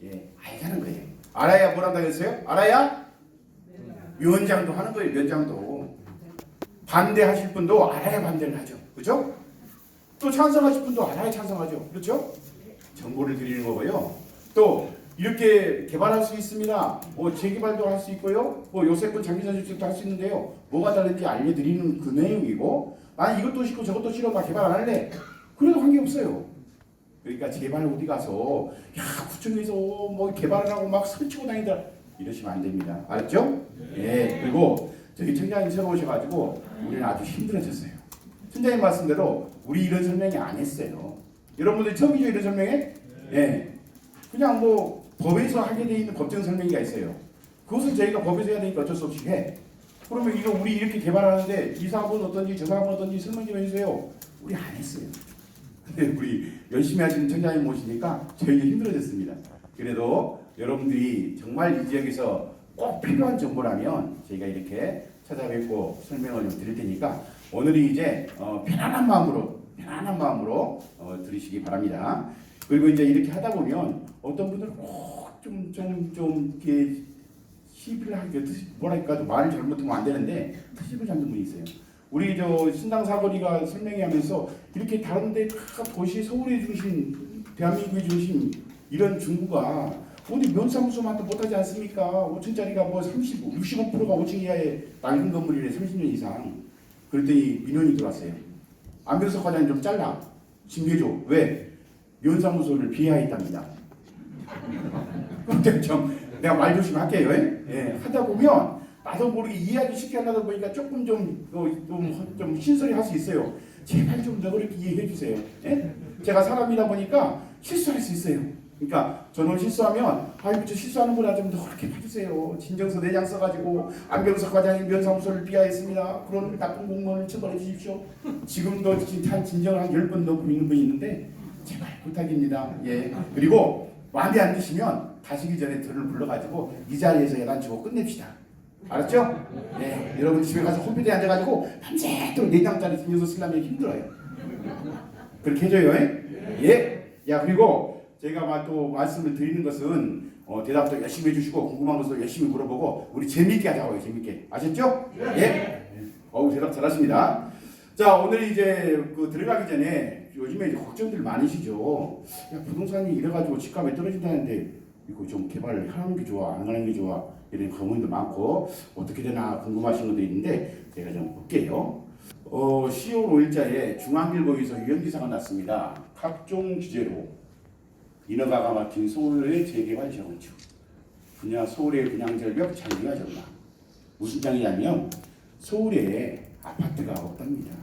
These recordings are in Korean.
예, 알자는 거예요. 알아야 뭘 한다고 했어요? 알아야 면장도 하는 거예요. 면장도. 반대하실 분도 알아야 반대를 하죠. 그렇죠? 또 찬성하실 분도 알아야 찬성하죠. 그렇죠? 정보를 드리는 거고요. 또 이렇게 개발할 수 있습니다. 재개발도 할 수 있고요. 요새껏 장기전집도 할 수 있는데요. 뭐가 다른지 알려드리는 그 내용이고, 난 이것도 싫고 저것도 싫어, 나 개발 안 할래. 그래도 관계없어요. 그러니까 제발 어디 가서 구청에서 뭐 개발을 하고 막 설치고 다니더라 이러시면 안 됩니다. 알았죠? 예. 그리고 저희 청장님 새로 오셔가지고 우리는 아주 힘들어졌어요. 청장님 말씀대로 우리 이런 설명이 안 했어요. 여러분들 처음이죠 이런 설명에? 예. 그냥 뭐 법에서 하게 돼 있는 법정 설명이가 있어요. 그것을 저희가 법에서 해야 되니까 어쩔 수 없이 해. 그러면 이거 우리 이렇게 개발하는데 이 사업은 어떤지 저 사업은 어떤지 설명 좀 해주세요. 우리 안 했어요. 근데 우리 열심히 하시는 청장님 모시니까 저희가 힘들어졌습니다. 그래도 여러분들이 정말 이 지역에서 꼭 필요한 정보라면 저희가 이렇게 찾아뵙고 설명을 좀 드릴 테니까 오늘이 이제 편안한 마음으로 들으시기 바랍니다. 그리고 이제 이렇게 하다 보면 어떤 분들은 좀 이렇게 시비를 하게 뭐랄까 말을 잘못하면 안 되는데 시비를 잡는 분이 있어요. 우리 저 신당 사거리가 설명회 하면서 이렇게 다른데 다 도시 서울의 중심, 대한민국의 중심 이런 중구가 어디 면사무소만도 못하지 않습니까? 5층짜리가 뭐 65%가 5층 이하의 낡은 건물이래 30년 이상. 그랬더니 민원이 들어왔어요. 안병석 과장님 좀 잘라. 징계줘. 왜? 면사무소를 비하했답니다. 그때 좀 내가 말 조심할게요. 예. 하다 보면 나도 모르게 이해하기 쉽게 하다 보니까 조금 좀 신설이 할 수 있어요. 제발 좀 너그럽게 이해해 주세요. 예? 제가 사람이다 보니까 실수할 수 있어요. 그러니까 저는 실수하면 아이고 저 실수하는구나 좀 너그럽게 봐주세요. 진정서 4장 써가지고 안병석 과장님 면사무소를 비하했습니다. 그런 나쁜 공무원을 처벌해 주십시오. 지금도 진정을 한 10번 넘고 있는 분이 있는데 제발 부탁입니다. 예. 그리고 마음에 안 드시면 가시기 전에 저를 불러가지고 이 자리에서 예단 주고 끝냅시다. 알았죠? 네. 여러분 집에 가서 컴퓨터에 앉아가지고 밤새도록 4장짜리 진정서 쓰려면 힘들어요. 그렇게 해줘요. 예. 야 그리고 제가 또 말씀을 드리는 것은 대답도 열심히 해주시고 궁금한 것도 열심히 물어보고 우리 재미있게 하자고요. 재미있게. 아셨죠? 예. 대답 잘하십니다. 자 오늘 이제 들어가기 전에 요즘에 이제 걱정들 많으시죠. 야 부동산이 이래가지고 집값이 떨어진다는데 이거 좀 개발을 하는 게 좋아 안 하는 게 좋아 이런 고민도 많고 어떻게 되나 궁금하신 것도 있는데 제가 좀 볼게요. 10월 5일자에 중앙일보에서 유연기사가 났습니다. 각종 주제로 인허가가 막힌 서울의 재개발 재건축 분야 서울의 분양절벽 장기화 전망. 무슨 장이냐면 서울에 아파트가 없답니다.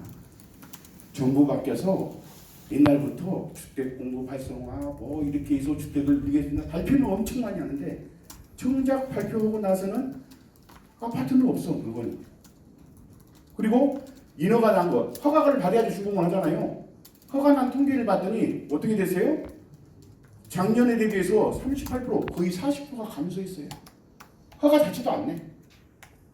정부 바뀌어서 옛날부터 주택 공급 활성화 뭐 이렇게 해서 주택을 늘리겠습니다. 발표는 엄청 많이 하는데 정작 발표하고 나서는 아파트는 없어 물건이. 그리고 인허가 난 것 허가를 받아야지 준공을 하잖아요. 허가 난 통계를 봤더니 어떻게 됐어요? 작년에 대비해서 38% 거의 40%가 감소했어요. 허가 자체도 안 내.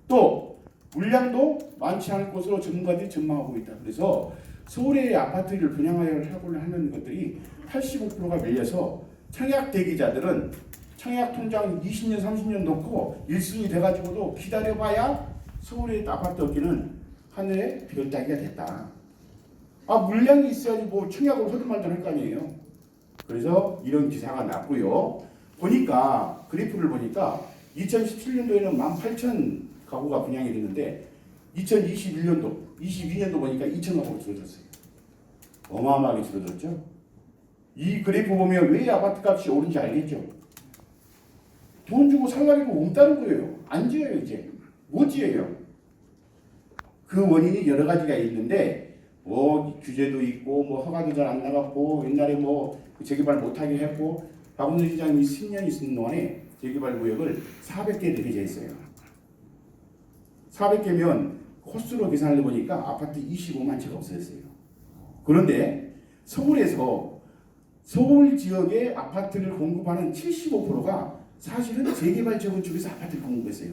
또 물량도 많지 않을 것으로 전문가들이 전망하고 있다. 그래서 서울의 아파트를 분양하려고 하는 것들이 85%가 밀려서 청약 대기자들은 청약 통장 20년 30년 놓고 1순위 돼가지고도 기다려봐야 서울의 아파트 얻기는 하늘의 별 따기가 됐다. 물량이 있어야지 뭐 청약을 하든 말든 할 거 아니에요. 그래서 이런 기사가 났고요. 보니까 그래프를 보니까 2017년도에는 18,000 가구가 분양이 됐는데 2021년도, 22년도 보니까 2,000가구가 줄어들었어요. 어마어마하게 줄어들었죠. 이 그래프 보면 왜 아파트 값이 오른지 알겠죠. 돈 주고 살라니까 없다는 거예요. 안 지어요 이제. 못 지어요. 그 원인이 여러 가지가 있는데 뭐 규제도 있고 뭐 허가도 잘 안 나갔고 옛날에 뭐 재개발 못하게 했고 박원순 시장님이 10년 있는 동안에 재개발 구역을 400개를 해제했어요. 400개면 코스로 계산을 해보니까 아파트 25만 채가 없어졌어요. 그런데 서울에서 서울 지역의 아파트를 공급하는 75%가 사실은 재개발 재건축에서 아파트를 공급했어요.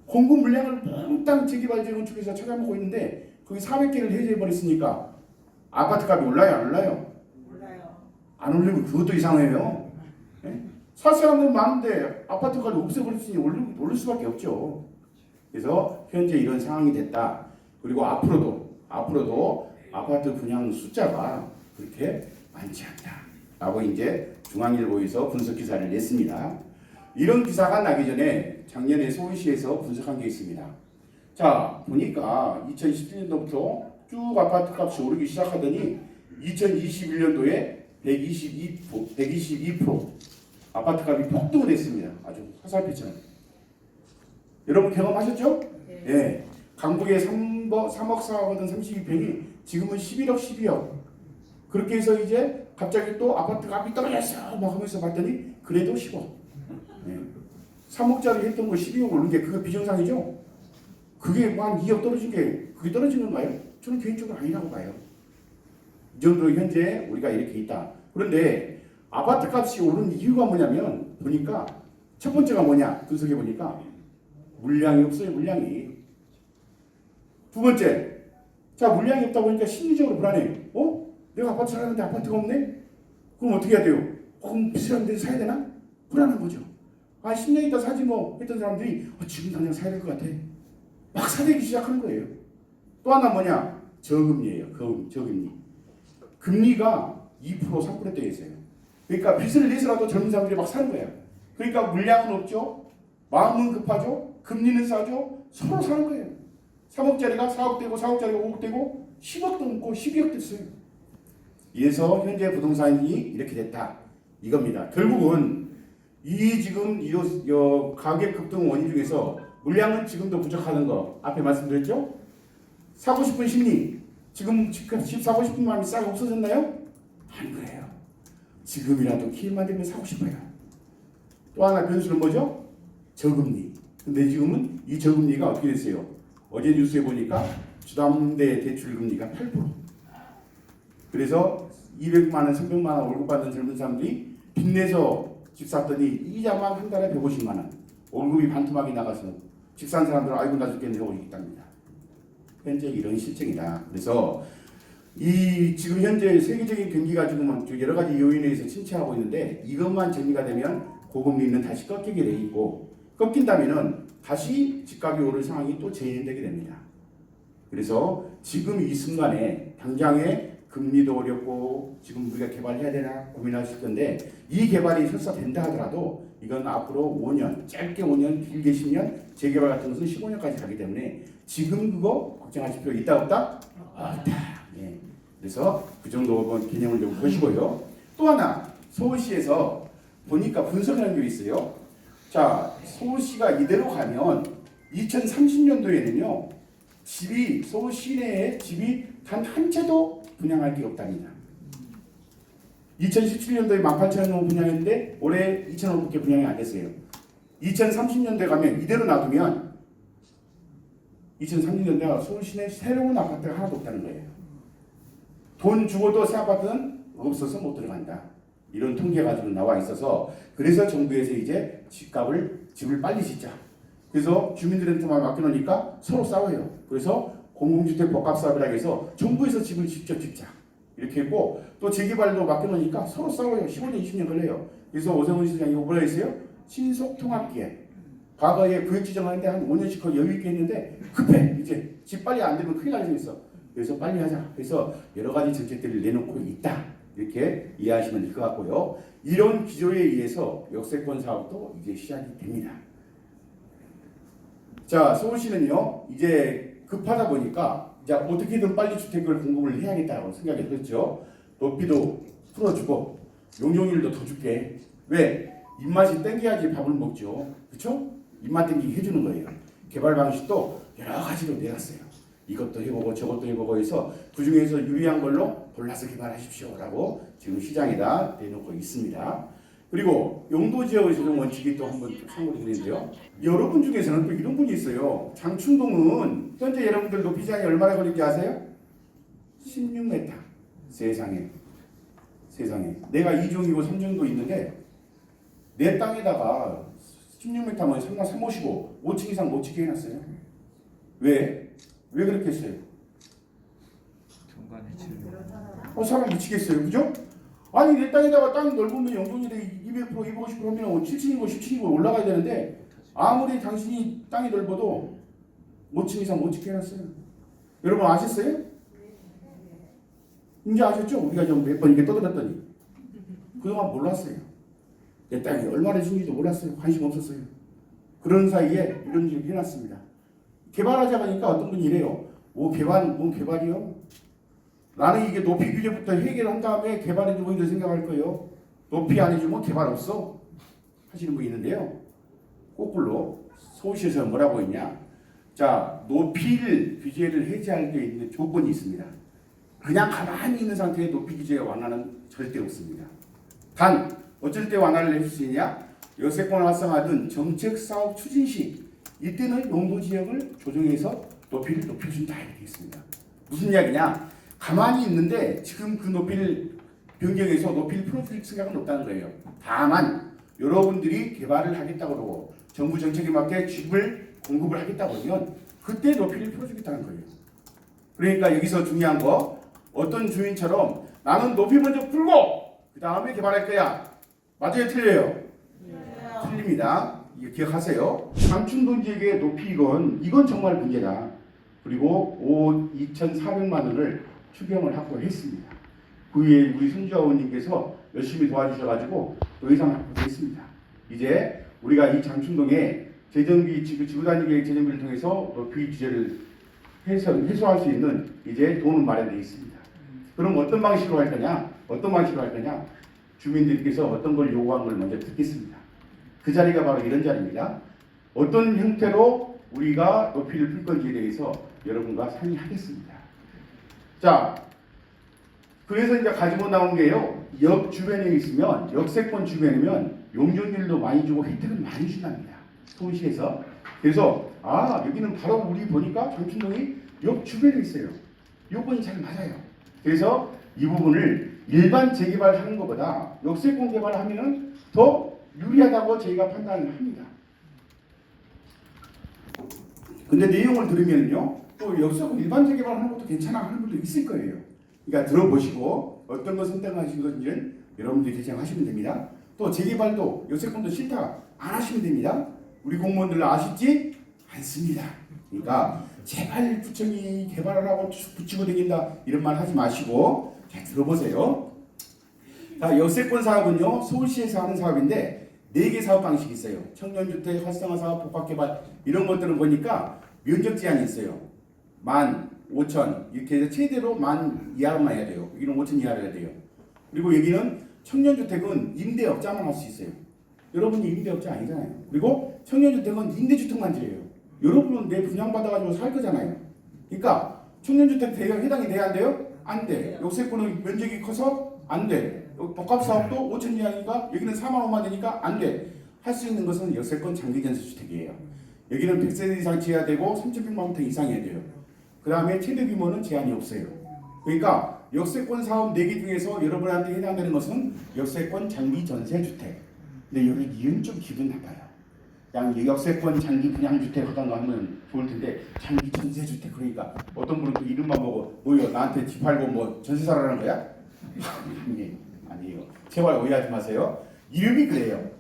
공급 물량을 몽땅 재개발 재건축에서 찾아먹고 있는데 거기 400개를 해제해버렸으니까 아파트 값이 올라요 안 올라요? 몰라요. 안 올리면 그것도 이상해요. 네? 살 사람은 많은데 아파트까지 없애버렸으니 오를 수밖에 없죠. 그래서 현재 이런 상황이 됐다. 그리고 앞으로도 아파트 분양 숫자가 그렇게 많지 않다. 라고 이제 중앙일보에서 분석 기사를 냈습니다. 이런 기사가 나기 전에 작년에 서울시에서 분석한 게 있습니다. 자, 보니까 2017년도부터 쭉 아파트 값이 오르기 시작하더니 2021년도에 122% 아파트 값이 폭등을 했습니다. 아주 화살표처럼. 여러분 경험하셨죠? 네. 예. 강북에 3억 4억이던 32평이 지금은 11억 12억. 그렇게 해서 이제 갑자기 또 아파트 값이 떨어졌어 막 하면서 봤더니 그래도 10억. 예. 3억짜리 했던 거 12억 오른 게 그게 비정상이죠? 그게 한 2억 떨어진 게 그게 떨어진 건가요? 저는 개인적으로 아니라고 봐요. 이 정도 현재 우리가 이렇게 있다. 그런데 아파트 값이 오른 이유가 뭐냐면 보니까 첫 번째가 뭐냐 분석해 보니까 물량이 없어요. 물량이. 두 번째, 자 물량이 없다 보니까 심리적으로 불안해. 내가 아파트 사는데 아파트가 없네? 그럼 어떻게 해야 돼요? 그럼 비싼 데 사야 되나? 불안한 거죠. 10년 있다 사지 뭐 했던 사람들이 지금 당장 사야 될 것 같아. 막 사대기 시작하는 거예요. 또 하나 뭐냐? 저금리예요. 저금리. 금리가 2% 3%대에 있어요. 그러니까 빚을 내서라도 젊은 사람들이 막 사는 거예요. 그러니까 물량은 없죠. 마음은 급하죠. 금리는 싸죠. 서로 사는 거예요. 3억짜리가 4억 되고 4억짜리가 5억 되고 10억도 넘고 12억 됐어요. 이래서 현재 부동산이 이렇게 됐다. 이겁니다. 결국은 이 지금 이 가격 급등 원인 중에서 물량은 지금도 부족하는 거 앞에 말씀드렸죠? 사고 싶은 심리 지금 집 사고 싶은 마음이 싹 없어졌나요? 안 그래요. 지금이라도 기회만 되면 사고 싶어요. 또 하나 변수는 뭐죠? 저금리. 근데 지금은 이 저금리가 어떻게 됐어요? 어제 뉴스에 보니까 주담대 대출금리가 8%. 그래서 200만 원, 300만 원 월급 받는 젊은 사람들이 빚내서 집 샀더니 이자만 한 달에 150만 원. 월급이 반토막이 나가서 집 산 사람들은 아이고 나 죽겠네 하고 있답니다. 현재 이런 실정이다. 그래서 이 지금 현재 세계적인 경기가 지금 여러 가지 요인에 의해서 침체하고 있는데 이것만 정리가 되면 고금리는 다시 꺾이게 돼 있고 꺾인다면은 다시 집값이 오를 상황이 또 재현되게 됩니다. 그래서 지금 이 순간에 당장에 금리도 어렵고 지금 우리가 개발해야 되나 고민하실 건데 이 개발이 설사 된다 하더라도 이건 앞으로 5년, 짧게 5년, 길게 10년, 재개발 같은 것은 15년까지 가기 때문에 지금 그거 걱정하실 필요 있다 없다? 없다. 예. 그래서 그 정도 개념을 좀 보시고요. 또 하나 서울시에서 보니까 분석하는 게 있어요. 자, 서울시가 이대로 가면 2030년도에는요 서울 시내에 집이 단 한 채도 분양할 게 없답니다. 2017년도에 18,000호 분양했는데 올해 2,500개 분양이 안 됐어요. 2030년도에 가면 이대로 놔두면 2030년도에 서울 시내 새로운 아파트가 하나도 없다는 거예요. 돈 주고도 새 아파트는 없어서 못 들어간다. 이런 통계가 지금 나와 있어서 그래서 정부에서 이제 집을 빨리 짓자. 그래서 주민들한테만 맡겨놓으니까 서로 싸워요. 그래서 공공주택 복합사업이라고 해서 정부에서 집을 직접 짓자. 이렇게 했고 또 재개발도 맡겨놓으니까 서로 싸워요. 15년, 20년 걸려요. 그래서 오세훈 시장이 뭐라 했어요? 신속통합기획. 과거에 구역 지정하는데 한 5년씩 거의 여유 있게 했는데 급해. 이제 집 빨리 안 되면 큰일 날 수 있어. 그래서 빨리 하자. 그래서 여러 가지 정책들을 내놓고 있다. 이렇게 이해하시면 될 것 같고요. 이런 기조에 의해서 역세권 사업도 이제 시작이 됩니다. 자, 서울시는요 이제 급하다 보니까 이제 어떻게든 빨리 주택을 공급을 해야겠다고 생각이 들었죠. 높이도 풀어주고 용적률도 더 줄게. 왜? 입맛이 땡겨야지 밥을 먹죠. 그렇죠? 입맛 땡기게 해주는 거예요. 개발 방식도 여러 가지로 내놨어요. 이것도 해보고 저것도 해보고 해서 그 중에서 유리한 걸로 골라서 개발하십시오라고 지금 시장에다 내놓고 있습니다. 그리고 용도지역의 조정 원칙이 또 한번 참고를 드리는데요. 여러분 중에서는 또 이런 분이 있어요. 장충동은 현재 여러분들 높이 제한이 얼마나 걸린지 아세요? 16m. 세상에. 내가 2종이고 3종도 있는데 내 땅에다가 16m면 상당 355, 5층 이상 못 짓게 해놨어요. 왜 그렇게 했어요? 경관의 질문. 사람 미치겠어요. 그죠? 아니 내 땅에다가 땅이 넓으면 용적률이 200%, 250% 하면 7층이고 10층이고 올라가야 되는데 아무리 당신이 땅이 넓어도 5층 이상 못 짓게 해놨어요. 여러분 아셨어요? 이제 아셨죠? 우리가 좀 몇 번 이렇게 떠들었더니 그동안 몰랐어요. 내 땅이 얼마나 중요한지도 몰랐어요. 관심 없었어요. 그런 사이에 이런 일을 해놨습니다. 개발하자 하니까 어떤 분이 이래요. 뭔 개발이요? 나는 이게 높이 규제부터 해결을 한 다음에 개발해주고 이런 생각할 거예요. 높이 안 해주면 개발 없어 하시는 분이 있는데요. 거꾸로 서울시에서 뭐라고 했냐? 자, 높이를 규제를 해제할 때 있는 조건이 있습니다. 그냥 가만히 있는 상태에 높이 규제 완화는 절대 없습니다. 단 어쩔 때 완화를 해줄 수 있냐? 여세권 활성화든 정책 사업 추진 시 이때는 용도 지역을 조정해서 높이를 높여준다 이렇게 있습니다. 무슨 이야기냐? 가만히 있는데 지금 그 높이를 변경해서 높이를 풀어줄 생각은 없다는 거예요. 다만 여러분들이 개발을 하겠다고 그러고 정부 정책에 맞게 집을 공급을 하겠다고 하면 그때 높이를 풀어주겠다는 거예요. 그러니까 여기서 중요한 거 어떤 주인처럼 나는 높이 먼저 풀고 그 다음에 개발할 거야. 맞아요? 틀려요? 틀립니다. 이거 기억하세요. 장충동 지역의 높이 이건 정말 문제다. 그리고 2,400만 원을 추경을 확보했습니다. 그 후에 우리 손주아우님께서 열심히 도와주셔가지고 더 이상 확보했습니다. 이제 우리가 이 장충동에 재정비 지구단위 재정비를 통해서 높이 규제를 해소할 수 있는 이제 돈은 마련되어 있습니다. 그럼 어떤 방식으로 할 거냐? 주민들께서 어떤 걸 요구한 걸 먼저 듣겠습니다. 그 자리가 바로 이런 자리입니다. 어떤 형태로 우리가 높이를 풀 건지에 대해서 여러분과 상의하겠습니다. 자, 그래서 이제 가지고 나온 게요. 역 주변에 있으면 역세권 주변이면 용적률도 많이 주고 혜택을 많이 준답니다. 서울시에서. 그래서 여기는 바로 우리 보니까 장충동이 역 주변에 있어요. 요건이 잘 맞아요. 그래서 이 부분을 일반 재개발하는 것보다 역세권 개발하면은 더 유리하다고 저희가 판단을 합니다. 근데 내용을 들으면요, 또 역세권 일반 재개발하는 것도 괜찮아 하는 분도 있을 거예요. 그러니까 들어보시고 어떤 거 선택하시는 건지는 여러분들이 결정하시면 됩니다. 또 재개발도 역세권도 싫다 안 하시면 됩니다. 우리 공무원들 아쉽지 않습니다. 그러니까 제발 구청이 개발을 하고 붙이고 다닌다 이런 말 하지 마시고 잘 들어보세요. 자, 역세권 사업은요 서울시에서 하는 사업인데 4개 사업 방식이 있어요. 청년주택, 활성화 사업, 복합개발 이런 것들은 보니까 면적 제한이 있어요. 15,000 이렇게 해서 최대로 10,000 이하로만 해야 돼요. 여기는 5,000 이하로 해야 돼요. 그리고 여기는 청년주택은 임대업자만 할 수 있어요. 여러분이 임대업자 아니잖아요. 그리고 청년주택은 임대주택만 지어요. 여러분은 내 분양받아가지고 살 거잖아요. 그러니까 청년주택 해당이 돼야 안 돼요? 안 돼. 역세권은 면적이 커서 안 돼. 복합사업도 5,000 이하니까 여기는 4만 5만 되니까 안 돼. 할 수 있는 것은 역세권 장기전세주택이에요. 여기는 100세대 이상 지어야 되고 3,100만 평 이상이어야 돼요. 그 다음에 최대 규모는 제한이 없어요. 그러니까 역세권 사업 4개 중에서 여러분한테 해당되는 것은 역세권 장기전세주택. 근데 여기 이름 좀 기분 나빠요. 그냥 역세권 장기 분양주택 하던가 하면 좋을 텐데 장기 전세주택 그러니까 어떤 분은 그 이름만 보고 뭐요 나한테 집 팔고 뭐 전세 사라는 거야? 아니에요. 제발 오해하지 마세요. 이름이 그래요.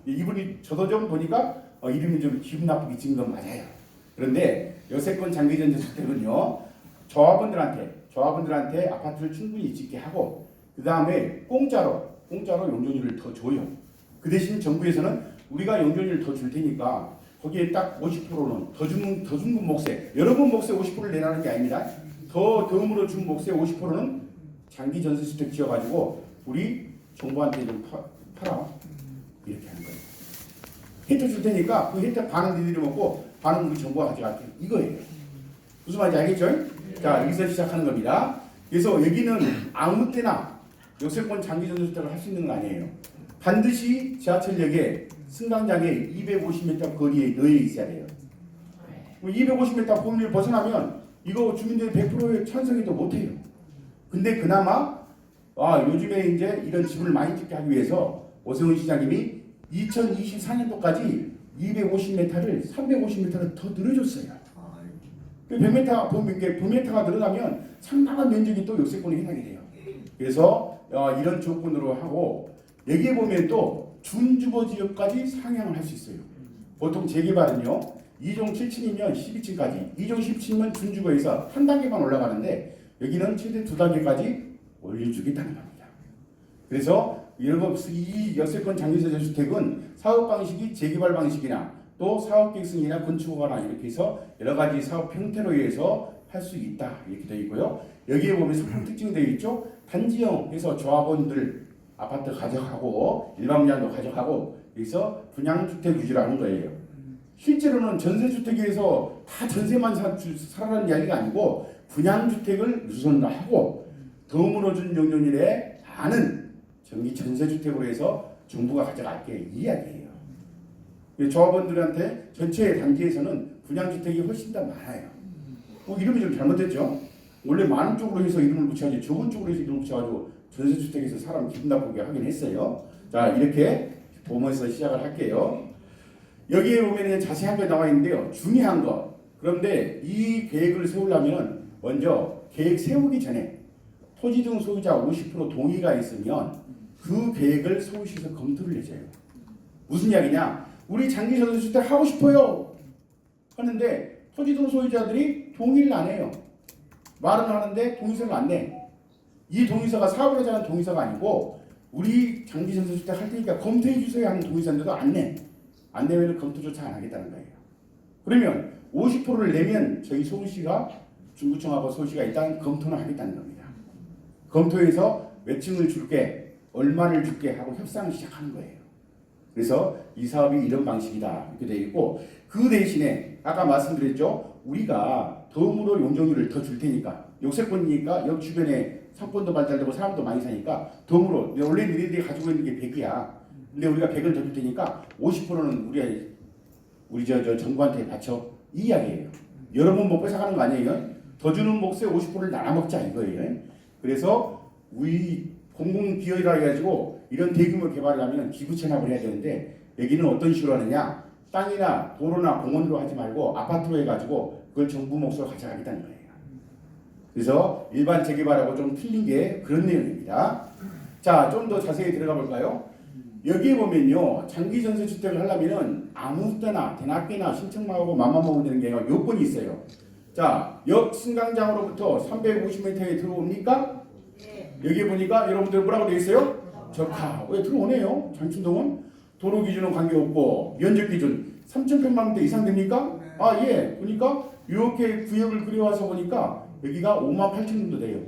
이분이 저도 좀 보니까 이름이 좀 기분 나쁘게 지은 건 맞아요. 그런데 역세권 장기 전세주택은요 조합원들한테 아파트를 충분히 짓게 하고 그 다음에 공짜로 용적률을 더 줘요. 그 대신 정부에서는 우리가 용적률을 더 줄 테니까 거기에 딱 50%는 더 준 몫에 여러분 몫에 50%를 내라는 게 아닙니다. 더 덤으로 준 몫의 50%는 장기 전세주택 지어가지고 우리 정부한테 좀 팔아 이렇게 하는 거예요. 혜택 줄 테니까 그 혜택 반은 니들이 먹고 반은 우리 정부가 가져갈게 이거예요. 무슨 말인지 알겠죠? 자 여기서 시작하는 겁니다. 그래서 여기는 아무 때나 역세권 장기 전세주택을 할 수 있는 건 아니에요. 반드시 지하철역에 승강장에 250m 거리에 넣여 있어야 돼요. 250m 범위를 벗어나면 이거 주민들이 100%의 찬성이도 못해요. 근데 그나마 요즘에 이제 이런 집을 많이 짓게 하기 위해서 오세훈 시장님이 2024년도까지 250m를 350m를 더 늘어줬어요. 100m 범위가 늘어나면 상당한 면적이 또 역세권에 해당이 돼요. 그래서 이런 조건으로 하고 여기에 보면 또 준주거 지역까지 상향을 할 수 있어요. 보통 재개발은요 2종 7층이면 12층까지 2종 10층이면 준주거에서 한 단계만 올라가는데 여기는 최대 2단계까지 올려주겠다는 겁니다. 그래서 이 역세권 장기세대 주택은 사업 방식이 재개발 방식이나 또 사업 계획성이나 건축허가나 이렇게 해서 여러 가지 사업 형태로 의해서 할 수 있다 이렇게 되어 있고요. 여기에 보면 상품 특징이 되어 있죠. 단지형에서 조합원들 아파트 가져가고 일반 분양도 가져가고 그래서 분양주택 유지를 하는 거예요. 실제로는 전세주택에서 다 전세만 살아라는 이야기가 아니고 분양주택을 우선하고 덤으로 준 용적률에 많은 전기 전세주택으로 해서 정부가 가져갈게 이 이야기예요. 조합원들한테 전체 단지에서는 분양주택이 훨씬 더 많아요. 이름이 좀 잘못됐죠. 원래 많은 쪽으로 해서 이름을 붙여야지 적은 쪽으로 해서 이름을 붙여가지고 전세주택에서 사람 기분 나쁘게 하긴 했어요. 자 이렇게 보면서 시작을 할게요. 여기에 보면 자세한 게 나와 있는데요. 중요한 거. 그런데 이 계획을 세우려면 먼저 계획 세우기 전에 토지 등 소유자 50% 동의가 있으면 그 계획을 서울시에서 검토를 해줘요. 무슨 이야기냐? 우리 장기 전세주택 하고 싶어요. 하는데 토지 등 소유자들이 동의를 안 해요. 말은 하는데 동의서를 안 내. 이 동의서가 사업을 하자는 동의서가 아니고 우리 장기 전세주택 할 테니까 검토해 주세요 하는 동의서인데도 안 내. 안 내면 검토조차 안 하겠다는 거예요. 그러면 50%를 내면 저희 서울시가 중구청하고 서울시가 일단 검토는 하겠다는 겁니다. 검토해서 몇 층을 줄게, 얼마를 줄게 하고 협상을 시작하는 거예요. 그래서 이 사업이 이런 방식이다 이렇게 되어 있고 그 대신에 아까 말씀드렸죠. 우리가 덤으로 용적률을 더 줄 테니까 역세권이니까 역 주변에 상권도 발달되고 사람도 많이 사니까 덤으로 원래 너희들이 가지고 있는 게 100이야. 근데 우리가 100을 더 줄 테니까 50%는 우리 정부한테 바쳐 이 이야기예요. 여러분 못 뺏어가는 거 아니에요? 더 주는 몫에 50%를 나눠 먹자 이거예요. 그래서 우리 공공기업이라 해가지고 이런 대규모 개발을 하면 기부 체납을 해야 되는데 여기는 어떤 식으로 하느냐? 땅이나 도로나 공원으로 하지 말고 아파트로 해가지고 그걸 정부 몫으로 가져가겠다는 거예요. 그래서 일반 재개발하고 좀 틀린 게 그런 내용입니다. 자, 좀 더 자세히 들어가 볼까요? 여기에 보면요, 장기 전세 주택을 하려면은 아무 때나 대낮게나 신청만 하고 맘만 먹으면 되는 게 아니라 요건이 있어요. 자, 역 승강장으로부터 350m에 들어옵니까? 여기 보니까 여러분들 뭐라고 되어 있어요? 적하. 왜 들어오네요? 장춘동은 도로 기준은 관계없고 면적 기준 3,000평방미터 이상 됩니까? 아 예. 보니까 이렇게 구역을 그려와서 보니까 여기가 58,000 정도 돼요.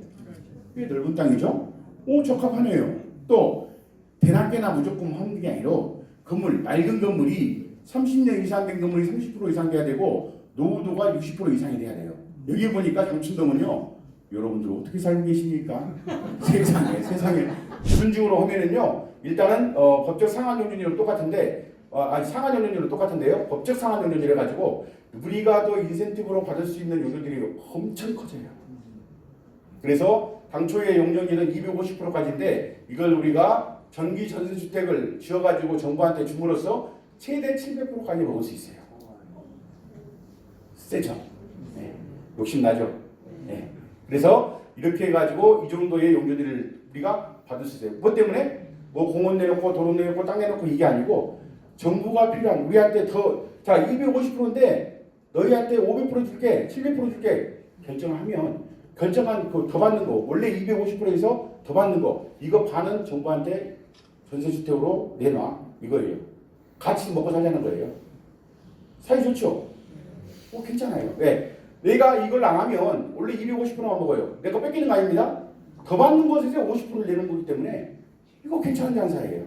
꽤 넓은 땅이죠? 오 적합하네요. 또 대낮게나 무조건 하는 게 아니라 건물 낡은 건물이 30년 이상 된 건물이 30% 이상 돼야 되고 노후도가 60% 이상이 돼야 돼요. 여기 보니까 장춘동은요. 여러분들 어떻게 살고 계십니까? 세상에 순직으로 하면은요 일단은 법적 상한 용적률은 똑같은데 상한 용적률은 똑같은데요 법적 상한 용적률 해가지고 우리가 더 인센티브로 받을 수 있는 용적률이 엄청 커져요. 그래서 당초의 용적률은 250%까지인데 이걸 우리가 전기 전세주택을 지어가지고 정부한테 줌으로써 최대 700%까지 먹을 수 있어요. 세죠? 네. 욕심나죠? 네. 그래서 이렇게 해가지고 이 정도의 용적률을 우리가 받을 수 있어요. 뭐 때문에? 뭐 공원 내놓고 도로 내놓고 땅 내놓고 이게 아니고 정부가 필요한 우리한테 자 250%인데 너희한테 500% 줄게 700% 줄게 결정하면 결정한 그 더 받는 거 원래 250%에서 더 받는 거 이거 반은 정부한테 전세주택으로 내놔 이거예요. 같이 먹고 살자는 거예요. 사이 좋죠? 괜찮아요. 왜? 내가 이걸 안 하면 원래 250%만 먹어요. 내 거 뺏기는 거 아닙니다. 더 받는 것에 50%를 내는 거기 때문에 이거 괜찮은 장사예요.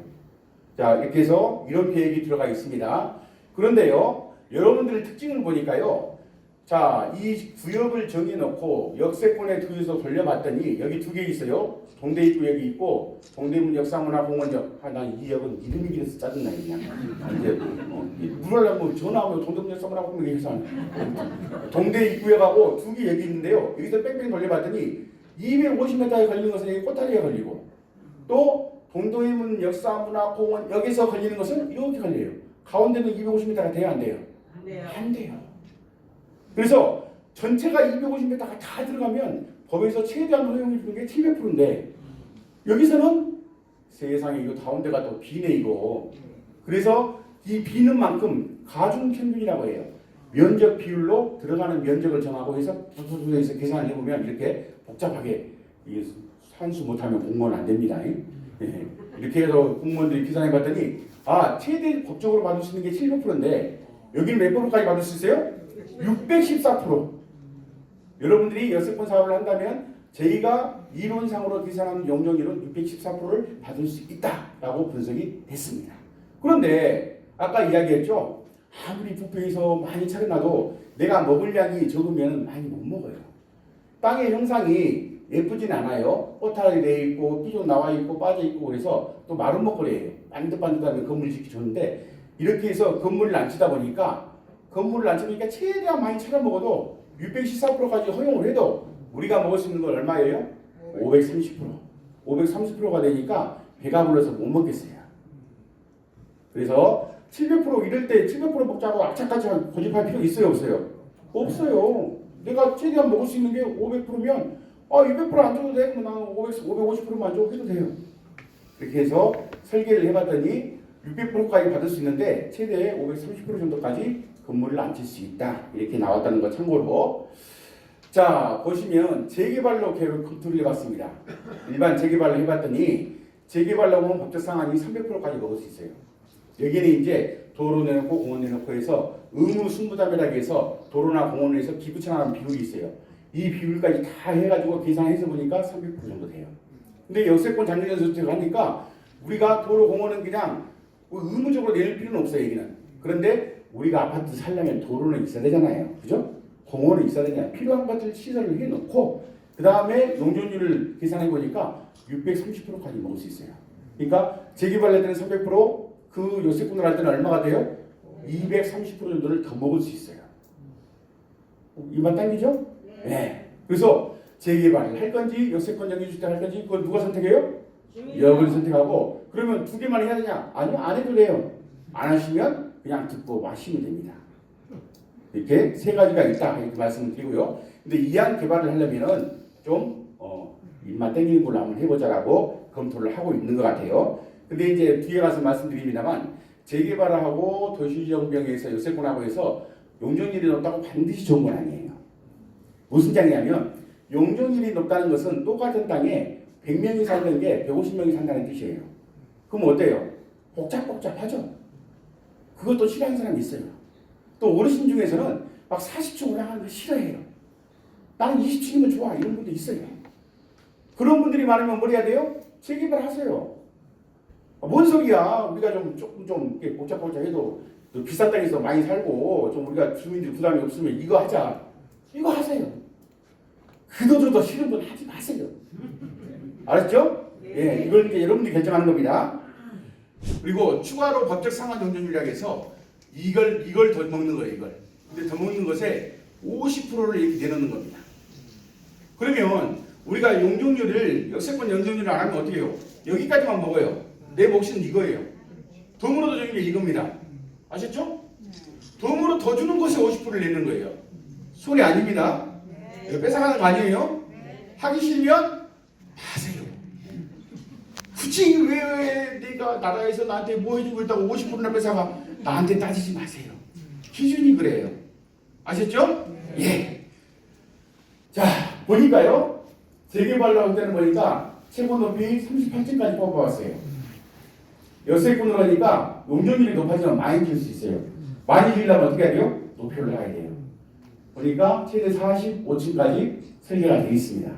자 이렇게 해서 이런 계획이 들어가 있습니다. 그런데요 여러분들의 특징을 보니까요 자 이 구역을 정해놓고 역세권에 두에서 돌려봤더니 여기 두 개 있어요. 동대 입구역이 있고 동대문 역사문화공원역 난 이 역은 이름이 길어서 짜증나 그냥 이제 물으려면 전화하면 동대문 역사문화공원 얘기해서 동대 입구역하고 두 개 여기 있는데요. 여기서 뺑뺑 돌려봤더니 250m에 걸리는 것은 여기 꼬다리에 걸리고 또 동대문 역사문화공원 여기서 걸리는 것은 이렇게 걸려요. 가운데는 250m가 돼야 안 돼요? 안 돼요. 그래서 전체가 250m가 다 들어가면 법에서 최대한 허용해 주는 게 700%인데 여기서는 세상에 이거 가운데가 또 비네 이거. 그래서 이 비는 만큼 가중평균이라고 해요. 면적 비율로 들어가는 면적을 정하고 해서 부수에서 계산을 해보면 이렇게 복잡하게 이게 산수 못하면 공무원 안 됩니다. 예. 이렇게 해서 공무원들이 계산해봤더니 최대 법적으로 받을 수 있는 게 700%인데 여기는 몇 프로까지 받을 수 있어요? 614%. 여러분들이 여세권 사업을 한다면 저희가 이론상으로 계산한 용적률은 614%를 받을 수 있다라고 분석이 됐습니다. 그런데 아까 이야기했죠. 아무리 뷔페에서 많이 차려놔도 내가 먹을 양이 적으면 많이 못 먹어요. 땅의 형상이 예쁘진 않아요. 오타리 돼 있고 삐죽 나와 있고 빠져 있고 그래서 또 마른 먹거리예요. 반듯반듯하면 건물을 짓기 좋은데 이렇게 해서 건물을 안 치다 보니까 최대한 많이 차려 먹어도 614%까지 허용을 해도 우리가 먹을 수 있는 건 얼마예요? 530%. 530%가 되니까 배가 불러서 못 먹겠어요. 그래서 700% 이럴 때 700% 먹자고 악착같이 고집할 필요 있어요, 없어요? 없어요. 내가 최대한 먹을 수 있는 게 500%면 200%안 줘도 돼. 그럼 나는 550%만 줘 해도 돼요. 그렇게 해서 설계를 해봤더니 600%까지 받을 수 있는데 최대 530% 정도까지 건물을 앉힐 수 있다. 이렇게 나왔다는 거 참고로. 자, 보시면 재개발로 계획 검토를 해봤습니다. 일반 재개발을 해봤더니 재개발로 보면 법적 상한이 300%까지 먹을 수 있어요. 여기는 이제 도로 내놓고 공원 내놓고 해서 의무 승부담이라고 해서 도로나 공원에서 기부천하는 비율이 있어요. 이 비율까지 다 해가지고 계산해서 보니까 300% 정도 돼요. 근데 역세권 장려전선택을 하니까 우리가 도로 공원은 그냥 의무적으로 낼 필요는 없어요. 여기는. 그런데 우리가 아파트 살려면 도로는 있어야 되잖아요. 그죠? 공원은 있어야 되잖아요. 필요한 것들 시설을 해놓고 그 다음에 용적률을 계산해 보니까 630%까지 먹을 수 있어요. 그러니까 재개발할 때는 300%, 그 요새권을 할 때는 얼마가 돼요? 230% 정도를 더 먹을 수 있어요. 이만 당기죠? 네. 그래서 재개발을 할 건지 요새권 정기주택 할 건지 그걸 누가 선택해요? 여러분이 선택하고. 그러면 두 개만 해야 되냐? 아니요, 안 해도 돼요. 안 하시면 그냥 듣고 마시면 됩니다. 이렇게 세 가지가 있다 이렇게 말씀을 드리고요. 근데 이한 개발을 하려면은 좀 입만 땡기는 걸로 한번 해보자라고 검토를 하고 있는 것 같아요. 근데 이제 뒤에 가서 말씀드립니다만 재개발하고 도시지정비에서 요새권하고 해서 용적률이 높다고 반드시 좋은 건 아니에요. 무슨 장이냐면 용적률이 높다는 것은 똑같은 땅에 100명이 살던 게 150명이 산다는 뜻이에요. 그럼 어때요? 복잡하죠? 그것도 싫어하는 사람이 있어요. 또 어르신 중에서는 막 40층 올라가는 거 싫어해요. 나는 20층이면 좋아 이런 분도 있어요. 그런 분들이 많으면 뭘 해야 돼요? 재개발 하세요. 뭔 소리야. 우리가 조금 복잡해도 비싼 땅에서 많이 살고 좀 우리가 주민들 부담이 없으면 이거 하자. 이거 하세요. 그도저도 싫은 분 하지 마세요. 알았죠? 예, 이걸 이제 여러분들이 결정하는 겁니다. 그리고 추가로 법적 상한 용적률이라고 해서 이걸 더 먹는 거예요, 이걸. 근데 더 먹는 것에 50%를 이렇게 내놓는 겁니다. 그러면 우리가 용적률을 역세권 용적률을 안 하면 어떻게 해요? 여기까지만 먹어요. 내 몫은 이거예요. 덤으로 더 주는 게 이겁니다. 아셨죠? 덤으로 더 주는 것에 50%를 내는 거예요. 손이 아닙니다. 뺏어가는 거 아니에요? 하기 싫으면 하세요. 굳이 왜 내가 나라에서 나한테 뭐 해주고 있다고 50%나 뺏어가 나한테 따지지 마세요. 기준이 그래요. 아셨죠? 예. 자, 보니까요. 재개발로 할 때는 보니까 최고 높이 38층까지 뽑아봤어요. 여세권으로 하니까 용적률이 높아지면 많이 줄 수 있어요. 많이 주려면 어떻게 해야 돼요? 높이를 올라가야 돼요. 보니까 최대 45층까지 설계가 되어 있습니다.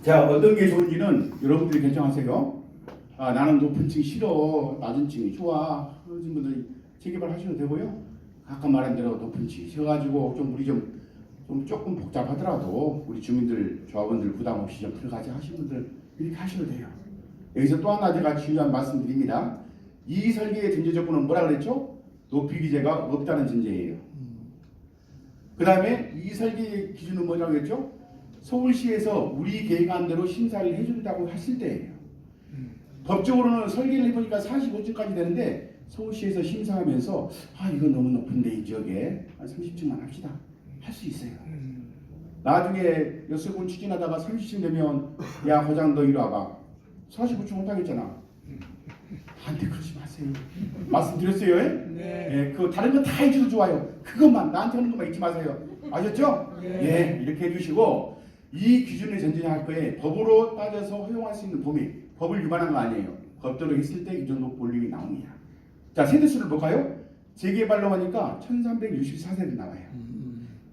자, 어떤 게 좋은지는 여러분들이 결정하세요. 나는 높은 층 싫어. 낮은 층이 좋아. 그런 분들이 재개발 하셔도 되고요. 아까 말한 대로 높은 층 쉬어가지고 우리 조금 복잡하더라도 우리 주민들, 조합원들 부담 없이 좀 들어가자 하시는 분들 이렇게 하셔도 돼요. 여기서 또 하나 제가 중요한 말씀드립니다. 이 설계의 전제 조건은 뭐라 그랬죠? 높이 규제가 없다는 전제예요. 그 다음에 이 설계 기준은 뭐라고 했죠? 서울시에서 우리 계획안 대로 심사를 해준다고 했을 때예요. 법적으로는 설계를 해보니까 45층까지 되는데 서울시에서 심사하면서 이건 너무 높은데 이 지역에 한 30층만 합시다. 할 수 있어요. 나중에 여수군 추진하다가 30층 되면 야 회장 너 이리 와봐. 45층 못하겠잖아. 나한테 그러지 마세요. 말씀드렸어요? 예, 그 다른 건 다 해줘도 좋아요. 그것만 나한테 하는 것만 잊지 마세요. 아셨죠? 예, 이렇게 해주시고 이 기준을 전제할 거에 법으로 따져서 허용할 수 있는 범위, 법을 위반한 거 아니에요. 법대로 했을 때 이 정도 볼륨이 나옵니다. 자, 세대수를 볼까요? 재개발로 하니까 1364세대 나와요.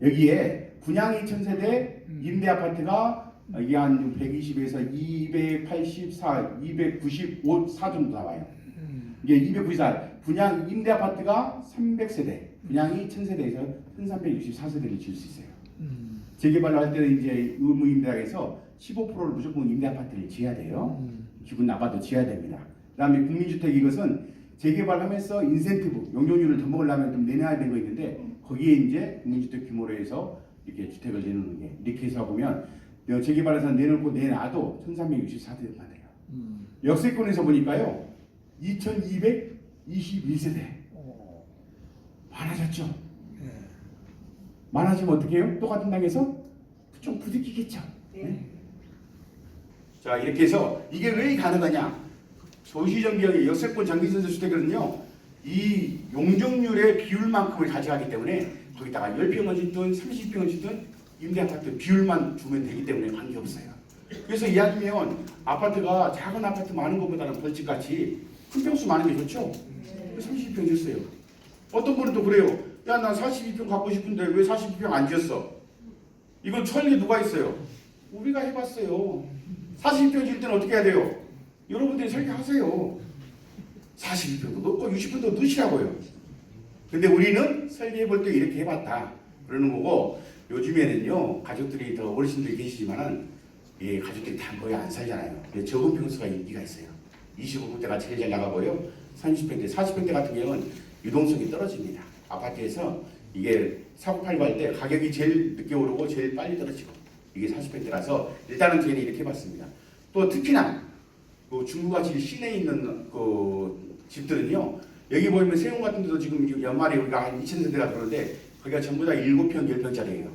여기에 분양이 1000세대, 임대 아파트가 이게 한 120에서 284, 294 정도 나와요. 이게 294, 분양 임대 아파트가 300세대, 분양이 1000세대에서 1364세대를 지을 수 있어요. 재개발로 할 때는 이제 의무 임대학에서 15%를 무조건 임대 아파트를 지어야 돼요. 기분 나빠도 지어야 됩니다. 그다음에 국민주택 이것은 재개발하면서 인센티브, 용적률을 더 먹으려면 좀 내놔야 되는 거 있는데 거기에 이제 국민주택 규모로 해서 이렇게 주택을 내놓는 게 이렇게 해서 보면 재개발해서 내놓고 내놔도 1364세대가 돼요. 역세권에서 보니까요 2221세대 많아졌죠. 많아지면 어떻게 해요? 똑같은 땅에서 좀 부딪히겠죠. 네? 자 이렇게 해서 이게 왜 가능하냐? 도시정비형의 역세권 장기전세 주택은요 이 용적률의 비율만큼을 가져가기 때문에 거기다가 10평을 짓든 30평을 짓든 임대아파트 비율만 주면 되기 때문에 관계없어요. 그래서 이야기면 아파트가 작은 아파트 많은 것보다는 벌집같이 큰 평수 많은 게 좋죠. 30평 줬어요. 어떤 분은 또 그래요. 야 난 42평 갖고 싶은데 왜 42평 안 지었어? 이건 천리 누가 있어요? 우리가 해봤어요. 42평 지을 때는 어떻게 해야 돼요? 여러분들이 설계하세요. 42평도 넣고 60평도 넣으시라고요. 근데 우리는 설계해볼 때 이렇게 해봤다 그러는 거고 요즘에는요 가족들이 더 어르신들이 계시지만은 예, 가족들이 다 거의 안 살잖아요. 근데 적은 평수가 인기가 있어요. 25평대가 제일 잘 나가고요. 30평대, 40평대 같은 경우는 유동성이 떨어집니다. 아파트에서 이게 사고팔고 할 때 가격이 제일 늦게 오르고 제일 빨리 떨어지고 이게 40평대라서 일단은 저희는 이렇게 해봤습니다. 또 특히나 그 중구같이 시내에 있는 그 집들은요 여기 보이면 세운 같은 데도 지금 연말에 우리가 한 2000세대가 들어오는데 거기가 전부 다 7평, 10평짜리예요.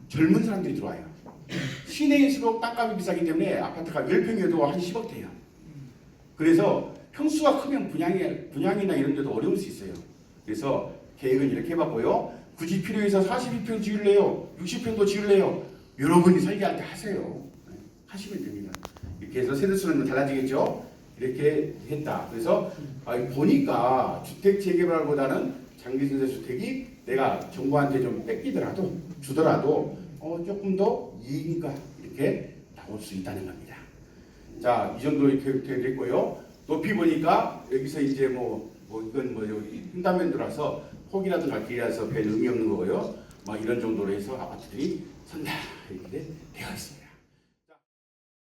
젊은 사람들이 들어와요. 시내일수록 땅값이 비싸기 때문에 아파트가 10평이어도 한 10억 돼요. 그래서 평수가 크면 분양이나 이런 데도 어려울 수 있어요. 그래서 계획은 이렇게 해봤고요. 굳이 필요해서 42평 지을래요? 60평도 지을래요? 여러분이 설계할 때 하세요. 하시면 됩니다. 이렇게 해서 세대수는 달라지겠죠? 이렇게 했다. 그래서 보니까 주택 재개발보다는 장기전세 주택이 내가 정부한테 좀 뺏기더라도 주더라도 조금 더 이익인가 이렇게 나올 수 있다는 겁니다. 자, 이 정도 이렇게 됐고요. 높이 보니까 여기서 이제 이건 여기 횡단면도라서 폭이라든가 길이라서 별 의미 없는 거고요. 막 이런 정도로 해서 아파트들이 선다.